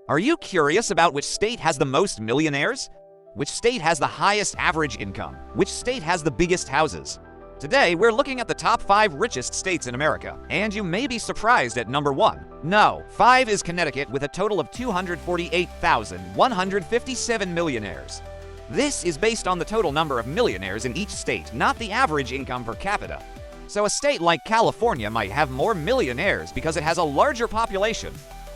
Are you curious about which state has the most millionaires? Which state has the highest average income? Which state has the biggest houses? Today, we're looking at the top 5 richest states in America, and you may be surprised at number 1. No, 5 is Connecticut with a total of 248,157 millionaires. This is based on the total number of millionaires in each state, not the average income per capita. So a state like California might have more millionaires because it has a larger population.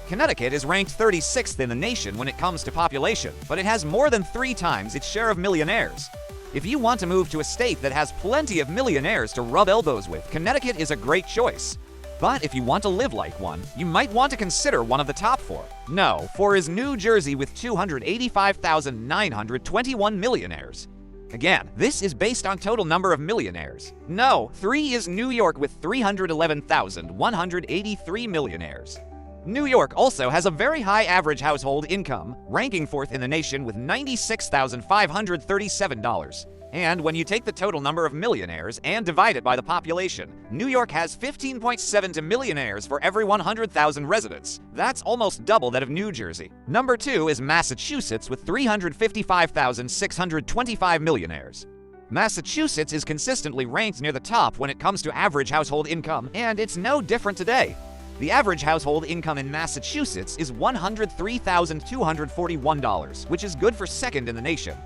Connecticut is ranked 36th in the nation when it comes to population, but it has more than 3 times its share of millionaires. If you want to move to a state that has plenty of millionaires to rub elbows with, Connecticut is a great choice. But if you want to live like one, you might want to consider one of the top 4. No, 4 is New Jersey with 285,921 millionaires. Again, this is based on total number of millionaires. No, 3 is New York with 311,183 millionaires. New York also has a very high average household income, ranking 4th in the nation with $96,537. And when you take the total number of millionaires and divide it by the population, New York has 15.7 millionaires for every 100,000 residents. That's almost double that of New Jersey. Number 2 is Massachusetts with 355,625 millionaires. Massachusetts is consistently ranked near the top when it comes to average household income, and it's no different today. The average household income in Massachusetts is $103,241, which is good for 2nd in the nation.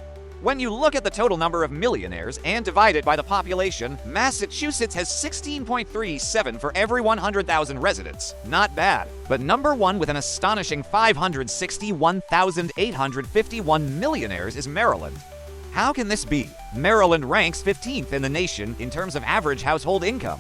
When you look at the total number of millionaires and divide it by the population, Massachusetts has 16.37 for every 100,000 residents. Not bad. But number 1 with an astonishing 561,851 millionaires is Maryland. How can this be? Maryland ranks 15th in the nation in terms of average household income.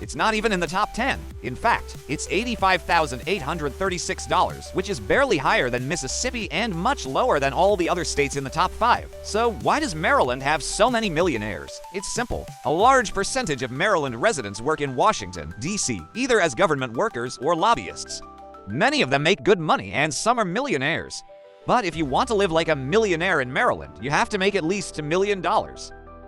It's not even in the top 10. In fact, it's $85,836, which is barely higher than Mississippi and much lower than all the other states in the top 5. So why does Maryland have so many millionaires? It's simple. A large percentage of Maryland residents work in Washington, D.C., either as government workers or lobbyists. Many of them make good money, and some are millionaires. But if you want to live like a millionaire in Maryland, you have to make at least $1 million.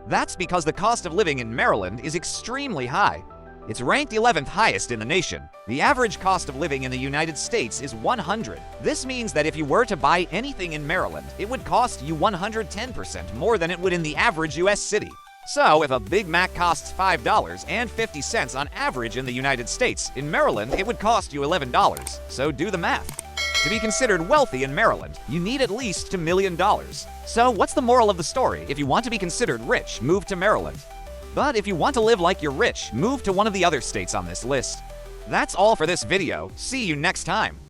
That's because the cost of living in Maryland is extremely high. It's ranked 11th highest in the nation. The average cost of living in the United States is $100. This means that if you were to buy anything in Maryland, it would cost you 110% more than it would in the average U.S. city. So if a Big Mac costs $5.50 on average in the United States, in Maryland it would cost you $11. So do the math. To be considered wealthy in Maryland, you need at least $1 million. So what's the moral of the story? If you want to be considered rich, move to Maryland. But if you want to live like you're rich, move to one of the other states on this list. That's all for this video. See you next time.